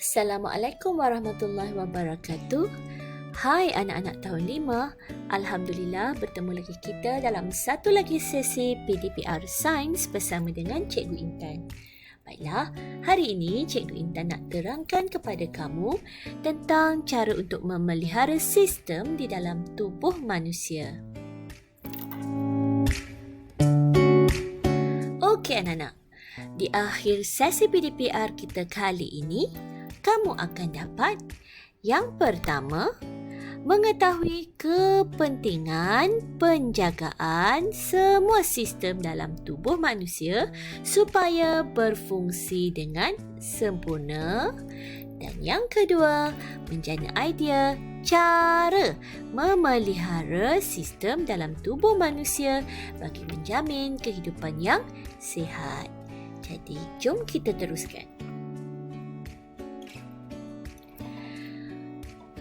Assalamualaikum warahmatullahi wabarakatuh. Hai anak-anak tahun 5. Alhamdulillah bertemu lagi kita dalam satu lagi sesi PDPR Sains bersama dengan Cikgu Intan. Baiklah, hari ini Cikgu Intan nak terangkan kepada kamu tentang cara untuk memelihara sistem di dalam tubuh manusia. Okey anak-anak, di akhir sesi PDPR kita kali ini, kamu akan dapat yang pertama, mengetahui kepentingan penjagaan semua sistem dalam tubuh manusia supaya berfungsi dengan sempurna. Dan yang kedua, menjana idea cara memelihara sistem dalam tubuh manusia bagi menjamin kehidupan yang sihat. Jadi, jom kita teruskan.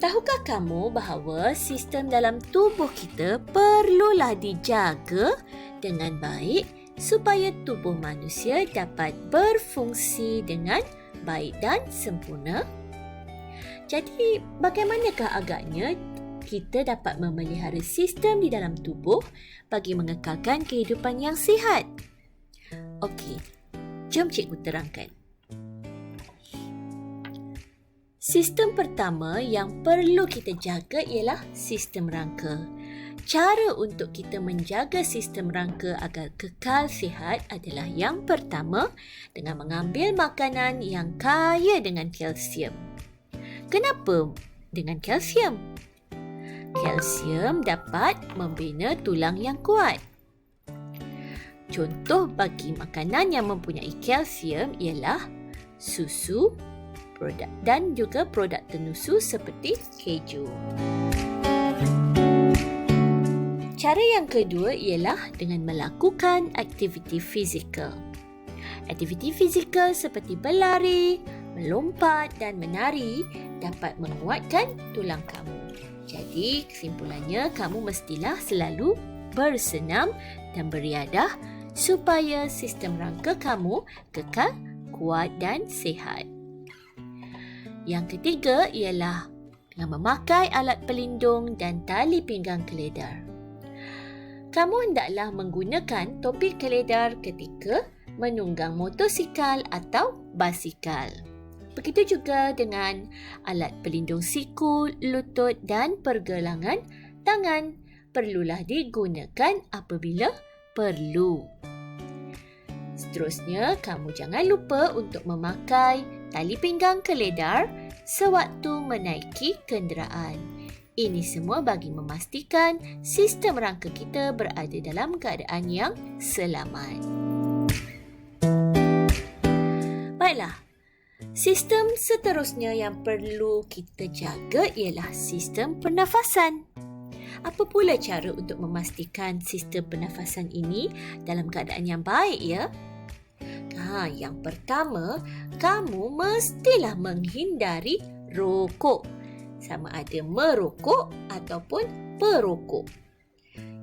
Tahukah kamu bahawa sistem dalam tubuh kita perlulah dijaga dengan baik supaya tubuh manusia dapat berfungsi dengan baik dan sempurna? Jadi, bagaimanakah agaknya kita dapat memelihara sistem di dalam tubuh bagi mengekalkan kehidupan yang sihat? Okey, jom cikgu terangkan. Sistem pertama yang perlu kita jaga ialah sistem rangka. Cara untuk kita menjaga sistem rangka agar kekal sihat adalah yang pertama dengan mengambil makanan yang kaya dengan kalsium. Kenapa dengan kalsium? Kalsium dapat membina tulang yang kuat. Contoh bagi makanan yang mempunyai kalsium ialah susu, dan juga produk tenusu seperti keju. Cara yang kedua ialah dengan melakukan aktiviti fizikal. Aktiviti fizikal seperti berlari, melompat dan menari dapat menguatkan tulang kamu. Jadi, kesimpulannya kamu mestilah selalu bersenam dan beriadah supaya sistem rangka kamu kekal kuat dan sihat. Yang ketiga ialah dengan memakai alat pelindung dan tali pinggang keledar. Kamu hendaklah menggunakan topi keledar ketika menunggang motosikal atau basikal. Begitu juga dengan alat pelindung siku, lutut dan pergelangan tangan perlulah digunakan apabila perlu. Seterusnya, kamu jangan lupa untuk memakai tali pinggang keledar sewaktu menaiki kenderaan. Ini semua bagi memastikan sistem rangka kita berada dalam keadaan yang selamat. Baiklah, sistem seterusnya yang perlu kita jaga ialah sistem pernafasan. Apa pula cara untuk memastikan sistem pernafasan ini dalam keadaan yang baik ya? Yang pertama, kamu mestilah menghindari rokok. Sama ada merokok ataupun perokok.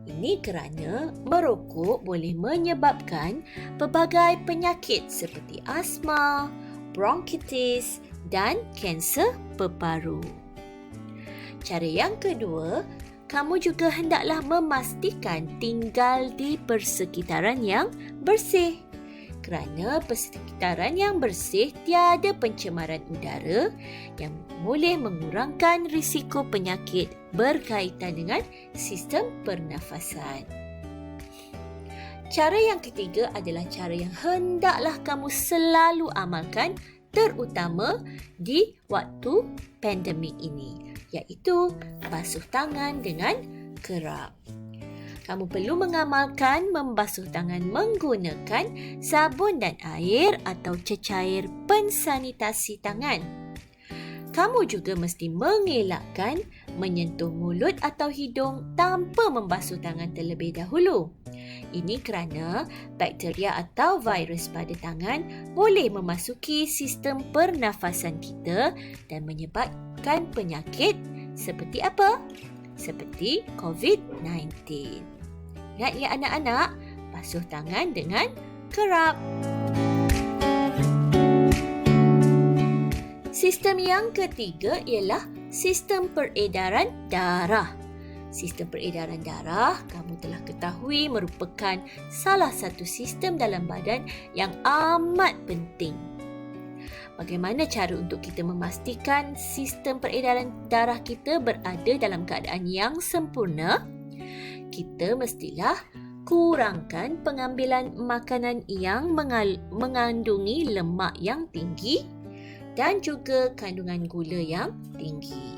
Ini kerana merokok boleh menyebabkan pelbagai penyakit seperti asma, bronkitis dan kanser paru-paru. Cara yang kedua, kamu juga hendaklah memastikan tinggal di persekitaran yang bersih. Kerana persekitaran yang bersih tiada pencemaran udara yang boleh mengurangkan risiko penyakit berkaitan dengan sistem pernafasan. Cara yang ketiga adalah cara yang hendaklah kamu selalu amalkan terutama di waktu pandemik ini, iaitu basuh tangan dengan kerap. Kamu perlu mengamalkan membasuh tangan menggunakan sabun dan air atau cecair pensanitasi tangan. Kamu juga mesti mengelakkan menyentuh mulut atau hidung tanpa membasuh tangan terlebih dahulu. Ini kerana bakteria atau virus pada tangan boleh memasuki sistem pernafasan kita dan menyebabkan penyakit seperti apa? Seperti COVID-19. Ingat ya anak-anak, basuh tangan dengan kerap. Sistem yang ketiga ialah sistem peredaran darah. Sistem peredaran darah, kamu telah ketahui merupakan salah satu sistem dalam badan yang amat penting. Bagaimana cara untuk kita memastikan sistem peredaran darah kita berada dalam keadaan yang sempurna? Kita mestilah kurangkan pengambilan makanan yang mengandungi lemak yang tinggi dan juga kandungan gula yang tinggi.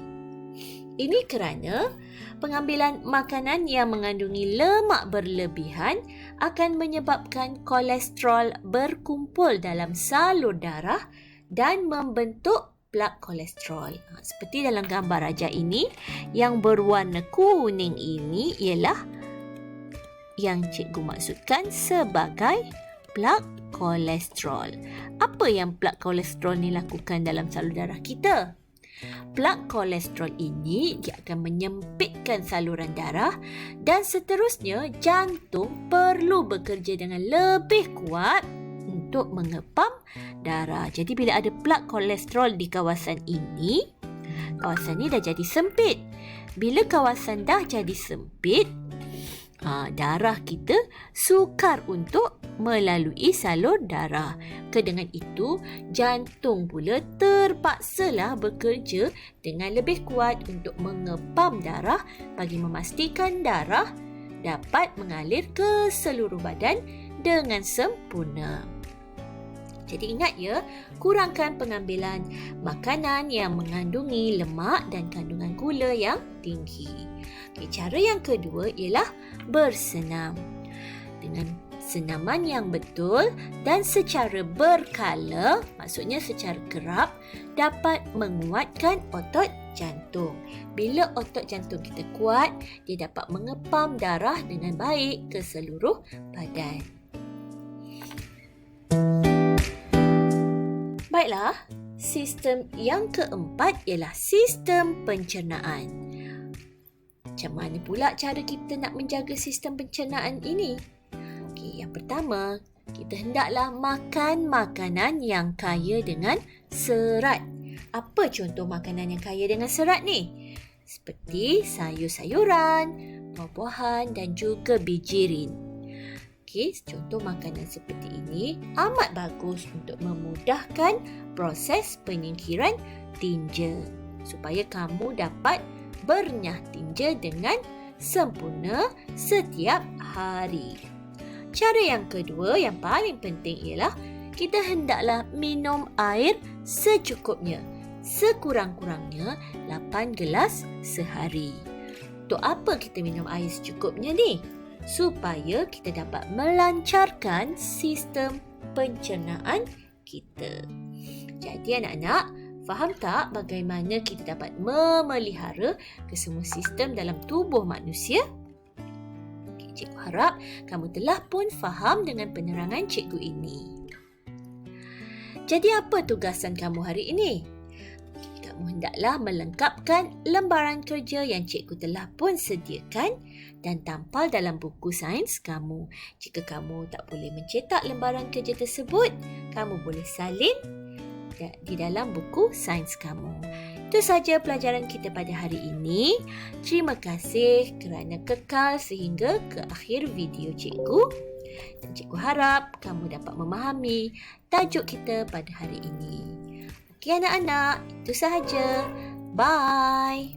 Ini kerana pengambilan makanan yang mengandungi lemak berlebihan akan menyebabkan kolesterol berkumpul dalam salur darah dan membentuk plak kolesterol. Seperti dalam gambar raja ini, yang berwarna kuning ini ialah yang cikgu maksudkan sebagai plak kolesterol. Apa yang plak kolesterol ni lakukan dalam salur darah kita? Plak kolesterol ini dia akan menyempitkan saluran darah dan seterusnya jantung perlu bekerja dengan lebih kuat untuk mengepam darah. Jadi bila ada plak kolesterol di kawasan ini, kawasan ni dah jadi sempit. Bila kawasan dah jadi sempit, darah kita sukar untuk melalui salur darah. Dengan itu, jantung pula terpaksalah bekerja dengan lebih kuat untuk mengepam darah bagi memastikan darah dapat mengalir ke seluruh badan dengan sempurna. Jadi ingat ya, kurangkan pengambilan makanan yang mengandungi lemak dan kandungan gula yang tinggi. Cara yang kedua ialah bersenam. Dengan senaman yang betul dan secara berkala, maksudnya secara kerap, dapat menguatkan otot jantung. Bila otot jantung kita kuat, dia dapat mengepam darah dengan baik ke seluruh badan. Baiklah, sistem yang keempat ialah sistem pencernaan. Macam mana pula cara kita nak menjaga sistem pencernaan ini? Yang pertama, kita hendaklah makan makanan yang kaya dengan serat. Apa contoh makanan yang kaya dengan serat ni? Seperti sayur-sayuran, buah-buahan dan juga bijirin. Contoh makanan seperti ini amat bagus untuk memudahkan proses penyingkiran tinja supaya kamu dapat bernyah tinja dengan sempurna setiap hari. Cara yang kedua yang paling penting ialah kita hendaklah minum air secukupnya. Sekurang-kurangnya 8 gelas sehari. Untuk apa kita minum air secukupnya ni? Supaya kita dapat melancarkan sistem pencernaan kita. Jadi anak-anak, faham tak bagaimana kita dapat memelihara kesemua sistem dalam tubuh manusia? Cikgu harap kamu telah pun faham dengan penerangan cikgu ini. Jadi apa tugasan kamu hari ini? Kamu hendaklah melengkapkan lembaran kerja yang cikgu telah pun sediakan dan tampal dalam buku sains kamu. Jika kamu tak boleh mencetak lembaran kerja tersebut, kamu boleh salin di dalam buku sains kamu. Itu sahaja pelajaran kita pada hari ini. Terima kasih kerana kekal sehingga ke akhir video cikgu. Dan cikgu harap kamu dapat memahami tajuk kita pada hari ini. Okey anak-anak, itu sahaja. Bye.